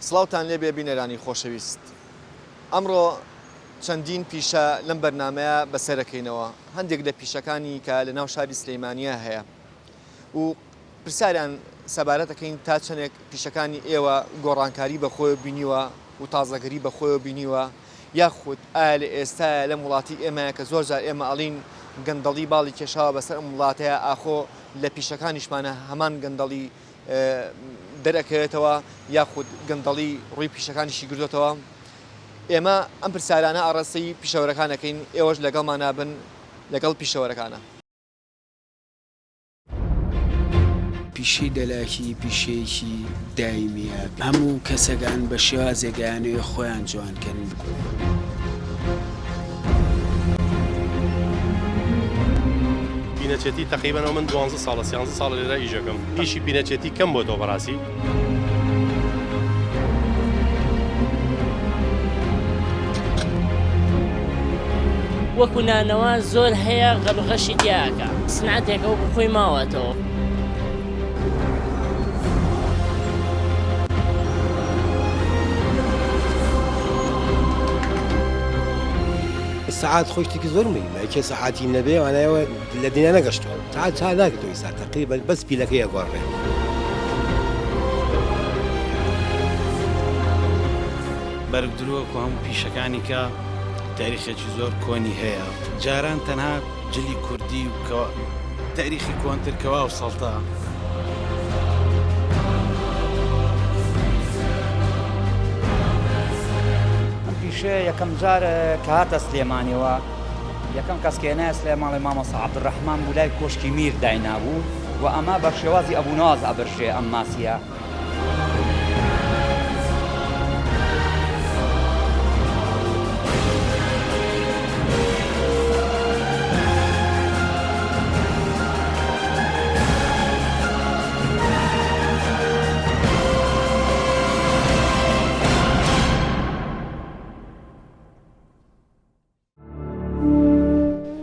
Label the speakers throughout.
Speaker 1: سڵاوتان لێبێ بینەرانی خۆشەویست. ئەمڕۆ چەندین پیشە لەم بەرنامەیە بەسەرەکەینەوە. هەندێک لە پیشەکانی کە لە ناو شاری سلەیمانیە هەیە و پرسیاریان سەبارەت دەکەین تا چەندێک پیشەکانی ئێوە گۆڕانکاری بەخۆی بینیوە و تازەگەری بەخۆی بینیوە یاخود ئایا لە ئێستاە لەم وڵاتی ئێمەیە کە زۆر جار ئێمە ئەڵین گەندەڵی باڵی کێشاوە بەسەر ئەم وڵاتەیە ئاخۆ لە پیشەکانیشمانە هەمان گەندەڵی دەرەکەوێتەوە یاخود گەندەڵی ڕووی پیشەکانیشی گردوێتەوە. ئێمە ئەم پرسیارانە ئاڕاستەی پیشەوەرەکانەکەین، ئێوەش لەگەڵمان بن لەگەڵ پیشەوەرەکانە.
Speaker 2: پیشەی دەلاکی پیشەیەکی دایمیە، هەموو کەسەکان بە شێوازێکیانەوێ خۆیان جوانکەن.
Speaker 3: بینەچێتی تقریبەنەوە من 12 ساڵە 13 ساڵ لێرە ئیژەکەم. ئیشی بینەچێتی کەم بۆ تۆ بەڕاستی.
Speaker 4: وەکو نانەوە زۆر هەیە غەڵغەشی دیاکە سنعاتێکە و بخۆی ماوەتەوە.
Speaker 5: ساعات خۆشتێکی زۆر مهمە، کە ساعاتی نەبێ وانایەوە لە دنیا نەگەشتەوە. ساعات چا ناکردەوەی ساعت تقریبەن بەس پیلەکەی ئەگۆڕێ.
Speaker 2: بەرگ درۆکە و هەموو پیشەکانی کە تاریخێکی زۆر کۆنی هەیە. جاران تەنها جلی کوردی و تاریخی کۆنتر کەوا و سەڵتە.
Speaker 6: یەکەم جار کە هاتە سلێمانیەوە یەکەم کەسکێنە سلێماڵی مامۆستا عەبدوڕەحمان بوو لای کۆشکی میر داینابوو و ئەمە بە شێوازی ئەبووناز ئەبرژێ ئەم ماسیە.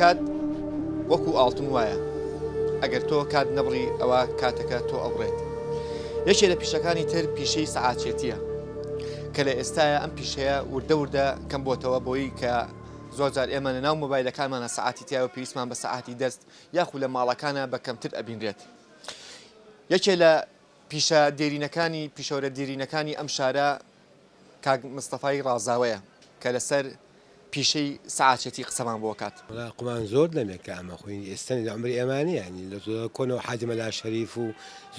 Speaker 1: کات وەکو ئاڵتون وایە، ئەگەر تۆ کات نەبڕی ئەوە کاتەکە تۆ ئەبڕێت. یەکێ لە پیشەکانی تر پیشەی سەعاتچێتیە کە لە ئێستاە ئەم پیشەیە وردە وردە کەم بۆتەوە بۆی کە زۆر جار ئێمە لە ناو مۆبایلەکانمانە سەعاتی تیاوە پێویستمان بە سەعاتی دەست یاخود لە ماڵەکانە بە کەمتر ئەبینرێت. یەکێ لە پیشە دێرینەکانی پیشەوەرە دێرینەکانی ئەم شارە کاک مستەفای ڕازاوەیە کە لەسەر پیشەی سەعاتچێتی قسەمان بۆ کات.
Speaker 5: قومان زۆر لەمێکە ئەمە خۆین ئێستانی لە عمری ئێمانی ینی لە کۆنەوە حاجی مەلا شەریف و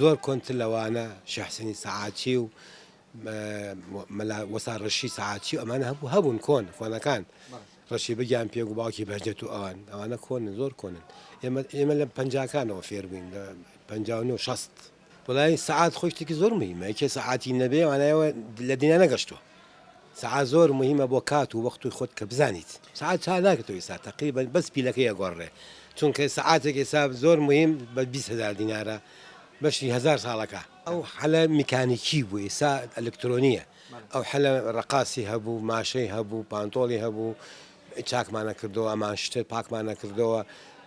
Speaker 5: زۆر کۆنتر لەوانە شەحسەنی سەعاتچی و وەسا ڕەشی سەعاتچی و ئەمانە هەبوون کۆن فۆنەکان ڕەشی بەگیان پێ و باوکی بەهجەت و ئەوانە کۆنن زۆر کۆنن. ئێمە لە پەنجاکانەوە فێر بووین لە 59 60. وڵای سەعات خۆشتێکی زۆر مهمە، کە سەعاتی نەبێ وانایەوە لە دنیا نەگەشتووە. ساعات زۆر مهمە بۆ کات و وەختوی خۆت کە بزانیت. ساعات چا ناکەتەوەی ساعت تقریبەن بەس پیلەکەی ئەگۆڕێ، چونکە ساعاتێک حساب زۆر مهم بە 20,000 دینارە بەشی 1000 ساڵەکە. ئەو حەلە میکانیکی بوو، ئێستا ئەلکترۆنیە. ئەو حەلە ڕقاسی هەبوو، ماشەی هەبوو، پانتۆڵی هەبوو، چاکمانە کردەوە، ئەمان شتر پاکمانە کردەوە،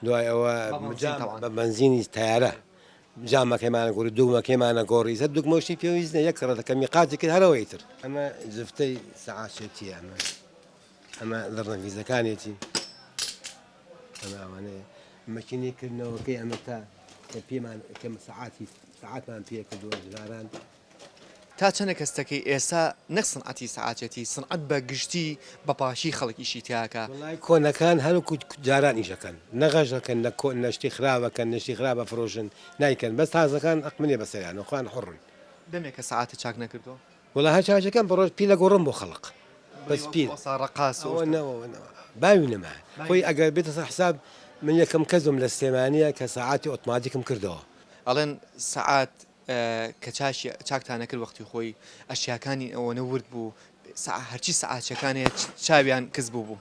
Speaker 5: دوای ئەوە بە بەنزینی تیارە جامەکەیمانە گۆڕی، دوومەکەیمانە گۆڕی، سەر دوگمەشتی پێویست نە، یەک ڕەتەکە میقاتی کرد هەرەوەی تر. ئەمە جفتەی سەعاتچێتیە، ئەمە لە ڕەنگیزەکانێتی ئەمانەیە مەکینەکردنەوەکەی ئەمە تا پێمان کەم سەعاتمان پێ کردووە جاران.
Speaker 1: تا چەندە کەستەکەی ئێستا نەک سنعەتی سەعاتچێتی سنعەت بە گشتی بەپاشی خەڵکیشی تیاکە.
Speaker 5: کۆنەکان هەروکو جاران ئیشەکەن، نەغەژەکەن نەشتی خراوەکەن، نشتی خراوە فرۆژن نایکەن، بەس تازەکان ئەقمنێ بەسەریانە خۆیان حڕن.
Speaker 1: دەمێکە سەعاتە چاک نەکردەوە.
Speaker 5: وڵا هەر چاچەکەم بە ڕۆژ پیلە گۆڕم بۆ خەڵق بەس پیل
Speaker 1: ڕقاس
Speaker 5: باوی نەما خۆی ئەگەر بێتە حساب من یەکەم کەسم لە سلێمانیە کە سەعاتی ئۆتۆماتیکم کردەوە.
Speaker 1: ئەڵێن سەعات کە چاکتانە کرد وەختی خۆی ئەشیاکانی ئەوە نەورد بوو، هەرچی سەعاتچەکانەیە چاویان کەس بوو.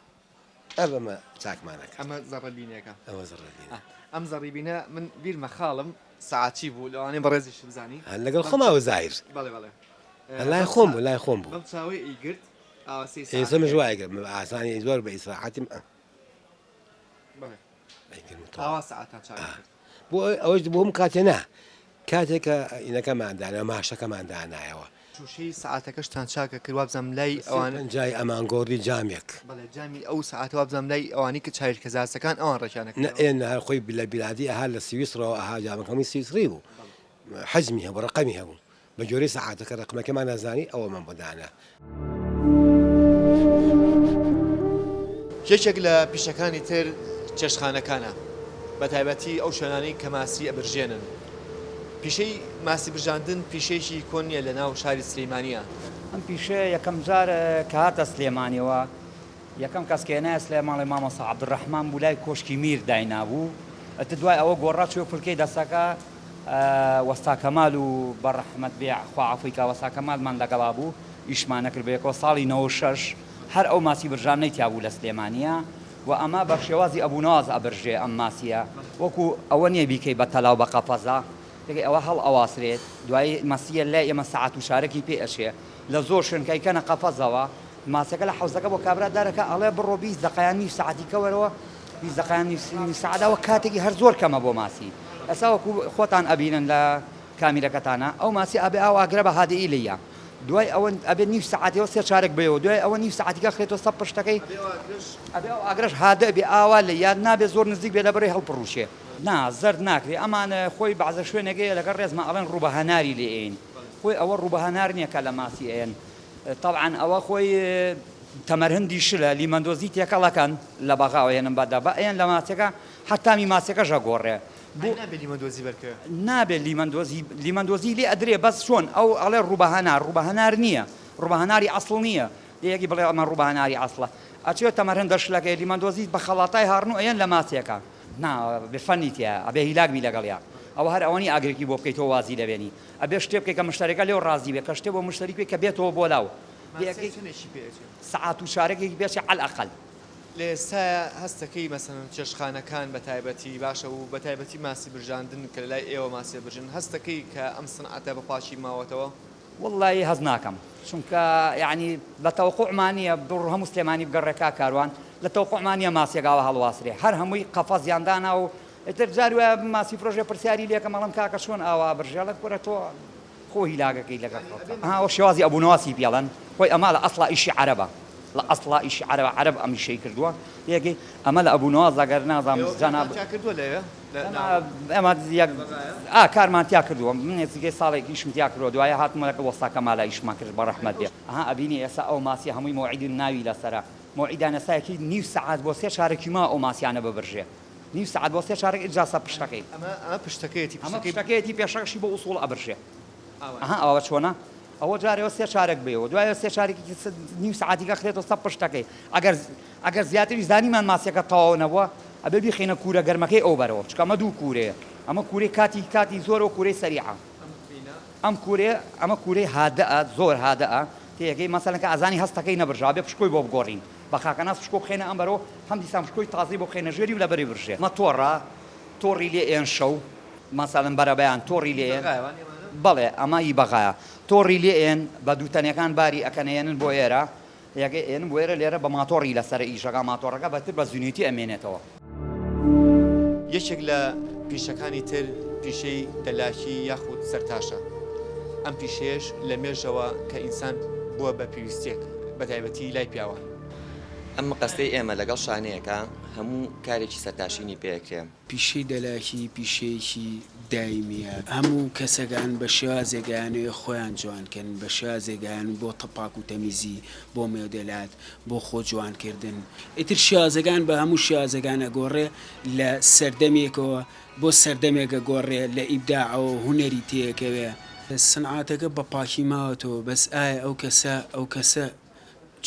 Speaker 5: ئەمە چاکمانەکە،
Speaker 1: ئەمە زەڕەبینەکە.
Speaker 5: ئەوە زەڕەبینە.
Speaker 1: ئەم زەڕیبینە من بیرمە خاڵم سەعاتی بوو لەوانەیە بەڕێزیش بزانی
Speaker 5: لەگەڵ خۆماوە زایر.
Speaker 1: بەڵێ بەڵێ
Speaker 5: لای خۆم بوو، لای خۆم بوو.
Speaker 1: بەم چاوەی ئیگرت
Speaker 5: ئێسمەش وایگە ئاسانی زۆر بە ئیسراحەتیم
Speaker 1: ئاوا سەعاتان چاک
Speaker 5: بۆ ئەوەش بۆ هەم کاتێ نا کاتێکە ئینەکەماندانە ماشەکەماندانایەوە
Speaker 1: تووشەی سعاتەکەشتان چاکە کرد وابزانم لای ئەوان
Speaker 5: پەنجای ئەمانگۆڕی جامێک
Speaker 1: بەڵێ جامی ئەو سعات وابزانم لای ئەوانی کە چایرکەزاسەکان ئەوان ڕێکیانەکە
Speaker 5: ئێن هەر خۆی لە بیلادی ئەها لە سویسرەوە ئەها جامەکەمی سویسری بوو حەجمی هەبوو ڕقەمی هەبوو بە جۆرەی سەعاتەکە ڕقمەکەمان نازانی ئەوە من بۆدانە
Speaker 1: یەکێک لە پیشەکانی تر چێشخانەکانە بە تایبەتی ئەو شوێنانەی کە ماسی ئەبرژێنن پیشەی ماسی برژاندن پیشەیەکی کۆنیە لە ناو شاری سلەیمانیە
Speaker 6: ئەم پیشە یەکەم جار کە هاتە سلێمانیەوە یەکەم کەسکێنە سلێماڵی مامۆستا عەبدوڕەحمان بوو لای کۆشکی میر داینابوو ئەتە دوای ئەوە گۆڕا چوە پلکەی دەسەکە وەستا کەمال و بەڕەحمەت بێ خوا عەفوی کە وەستا کەمالمان لەگەڵا بوو ئیشمانە کرد بەیەکەوە ساڵی 96 هەر ئەو ماسی برژانەی تیا بوو لە سلێمانیە و ئەمە بە شێوازی ئەبووناز ئەبرژێ ئەم ماسیە وەکو ئەوە نییە بیکەی بە تەلاو بە قەفەزا تێگەی ئەوە هەڵ ئەواسرێت دوای مەسیە لای ئێمە سەعات و شارێکی پێ ئەشێ لە زۆر شوێنکەیکەنە قەفەزەوە ماسەکە لە حەوزەکە بۆ کابرا دارەکە ئەڵێ بڕۆ 20 دقەیان نیو سەعاتی کەوەرەوە 20 دقەیان نیو سەعاتەوە کاتێکی هەر زۆر کەمە بۆ ماسی ئەسا وەکو خۆتان ئەبینن لە کامیرەکەتانە ئەو ماسی ئەبێ ئاو ئاگرە بە هادەئی لەیە دوای ئەوە ئەبێت نیو سەعاتەوە سێ چارێک بێەوە دوای ئەوە نیو سەعاتیکە خێتەوە سەد پشتەکەی ئەبێ ئەو ئاگرش هادە بێ ئاوا لە یاد نابێت زۆر نزیک بێ لە بەرەی هەڵپڕوشێ نا زەرد ناکرێ ئەمانە خۆی بەعزە شوێنێکەیە لەگەڵ ڕێزمە ئەڵێن ڕووبە هەناری لێ ئێن خۆی ئەوە ڕووبە هەنار نییە کە لە ماسی ئێن طبعاً ئەوە خۆی تەمەرهەندی شلە لیمەندۆزی تێکەڵەکەن لە بەغاوە هێنم بەدا بە ئێن لە ماسیەکە حتامی ماسیەکەژە گۆڕێ نابێت لیمەندۆزی لێ ئەدرێ بەس چۆن ئەو ئەڵێ ڕووبەهەنار نییە ڕووبەهەناری ئەسڵ نییە یەکی بڵێ ئەمە ڕووبەهەناری ئەسڵە ئەچێت تەمەرهەندە شلەکەی لیمەندۆزی بە خەڵاتای هارن و ئەیەن لە ماسیەکە نا بفەنی تیا ئەبێ هیلاگمی لەگەڵیا ئەوە هەر ئەوەنی ئاگرێکی بۆ بکەیتەوە وازی لەبێنی ئەبێ شتێ بکەی کە مشتەرەکە لێو ڕازی بێ کە شتێ بۆ مشتری بێ کە بێتەوە بۆ لاو سەعات و شارێکێکی بێچێ عەلئەقەل
Speaker 1: لێستا هەستەکەی مەسەن چێشخانەکان بە تایبەتی باشە و بە تایبەتی ماسی برژاندن کە لای ئێوە ماسی برژن هەستەکەی کە ئەم سنعەتە بە پاشی ماوەتەوە
Speaker 6: والله هەز ناکەم چونکە یعنی لە تەوقوعمانیە دوڕ هەموو سلێمانی بگەڕێکا کاروان لە تەوقوعمانیە ماسیێکاوە هەڵواسرێ هەر هەمووی قەفەزیاندانا و ئیتر جار وایە ماسی فرۆژێ پرسیاری لێکە مەڵم کاکە چۆن ئاوا برژێڵت کورە تۆ خۆ هیلاگەکەی لەگەڵ ئەوە شێوازی ئەبوونەواسی پێڵەن خۆی ئەما لە ئەسڵا ئیشی عەرەبە لە ئەسڵا ئیشی عەرەب ئەم ئیشەی کردووە یەکەی ئەمە لە ئەبوونەواز ئەگەر نازانم جەناب ئەمە کارمان تیا کردووە من ێزگەی ساڵێکی ئیشم تیا کردووە دوایە هاتمەکە وەستا کەمالە ئیشمان کرد بە ڕەحمەت بێ ئەبینی ئێستا ئەو ماسی هەمووی مۆعیدی ناوی لەسەرە مۆعیدانەسایەکی نیو سەعات بۆ سێ شارێکی ما ئەو ماسیانە ببرژێ نیو سەعات بۆ سێ شارێک ئیجاسە پشتەکەی
Speaker 1: ئەمە
Speaker 6: پشتەکەیەتی پێشەکەشی بۆ ئوسوڵ ئەبرژێ ئەوە چۆنە ئەوە جارەوە سێ شارێک بێەوە دوایە سێ شارێکی نیو سەعاتیکە خرێتەوە سەد پشتەکەی ئەگەر زیاتری زانیمان ماسیەکە تەواو نەبووە ئەبێ بیخینە کوورە گەرمەکەی ئەو بەرەوە چکە ئەمە دوو کوورەیە ئەمە کوورەی کاتی زۆرەوە کوورەی سەریعە ئەمە کوورەی هادەئە زۆر هادەئە تێگەی مەسەلەن کە ئازانی هەستەکەی نەبرژا بێ پشکۆی بۆ بگۆڕین بە خاکەناس پشکۆ بخێنە ئەم بەرەوە هەم دیسان پشکۆی تازەی بۆ بخێنە ژێری و لە بەری برژێ مە تۆڕی لێ ئێن شەو مەسەلەن بەرەبەیان تۆڕی لێ بەڵێ ئەمە ئی بەغایە تۆڕی لێ ئێن بە دووتەنەکان باری ئەکەنێنن بۆ ئێرە یەکەی ئێن بۆ ئێرە لێرە بە ماتۆڕی لەسەر ئیشەکە ماتۆڕەکە بەتر بە زوونیتی ئەمێنێتەوە
Speaker 1: یەکێک لە پیشەکانی تر پیشەی دەلاکی یاخود سەرتاشە ئەم پیشەیەش لە مێژەوە کە ئینسان بووە بە پێویستێک بە تایبەتی لای پیاوە
Speaker 7: ئەم قەستەی ئێمە لەگەڵ شانەیەەکە هەموو کارێکی سەرتاشینی پێکرێ
Speaker 8: پیشەی دەلاکی پیشەیەکی دایمیە هەموو کەسەکان بە شێوازێگەیانەوە خۆیان جوانکەن بە شێوازێگەیان بۆ تەپاک و تەمیزی بۆ مێودەلات بۆ خۆ جوانکردن ئیتر شێوازەکان بە هەموو شێوازەکان ئەگۆڕێ لە سەردەمێکەوە بۆ سەردەمێکە گۆڕێ لە ئیبداعەوە هونەری تێکەوێ سنعاتەکە بە پاکی ماوەتەوە بەس ئایا ئەو کەسە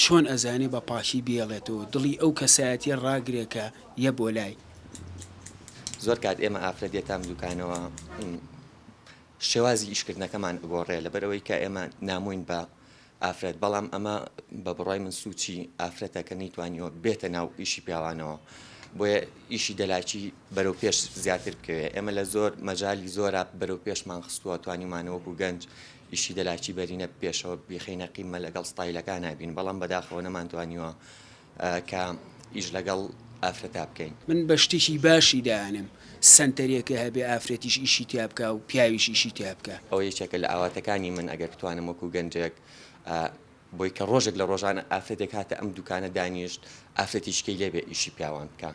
Speaker 8: چۆن ئەزانی بە پاشی بێڵێتەوە دڵی ئەو کەسایەتی ڕاگرێکە یە بۆ لای
Speaker 7: زۆر کات ئێمە ئافرەتێتام دوکانەوە شێوازی ئیشکردنەکەمان گۆڕێ لەبەرەوەی کە ئێمە ناموین بە ئافرەت بەڵام ئەمە بە بڕای من سوچی ئافرەتەکە نەیتوانیەوە بێتە ناو ئیشی پیاوانەوە بۆیە ئیشی دەلاکی بەرەو پێش زیاتر بکەوێ ئێمە لە زۆر مەجای زۆرە بەرەو پێشمان خستووە توانیمانەوە بوو گەنج ئیشی دەلاکی بەرینە پێشەوە بیخینە قیمە لەگەڵ ستایلەکان نبین بەڵام بەداخەوە نەمانتوانیوە کە ئیش لەگەڵ ئافرەتا بکەین
Speaker 8: من بە شتێکی باشی دایانم سنتەرێکە هەبێ ئافرەتیش ئیشی تیا بکە و پیاویش ئیشی تیا بکە.
Speaker 7: ئەو یەکێکە لە ئاواتەکانی من ئەگەر بتوانم وەکو گەنجێک بۆی کە ڕۆژێک لە ڕۆژانە ئافرەتێک هاتە ئەم دوکانە دانیشت ئافرەتیشکەی لێبێ ئیشی پیاوان بکە.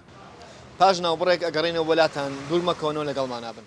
Speaker 1: پاش ناوبڕێک ئەگەڕێنەوە وەلاتان دوورمەکەونەوە لەگەڵمان نابن.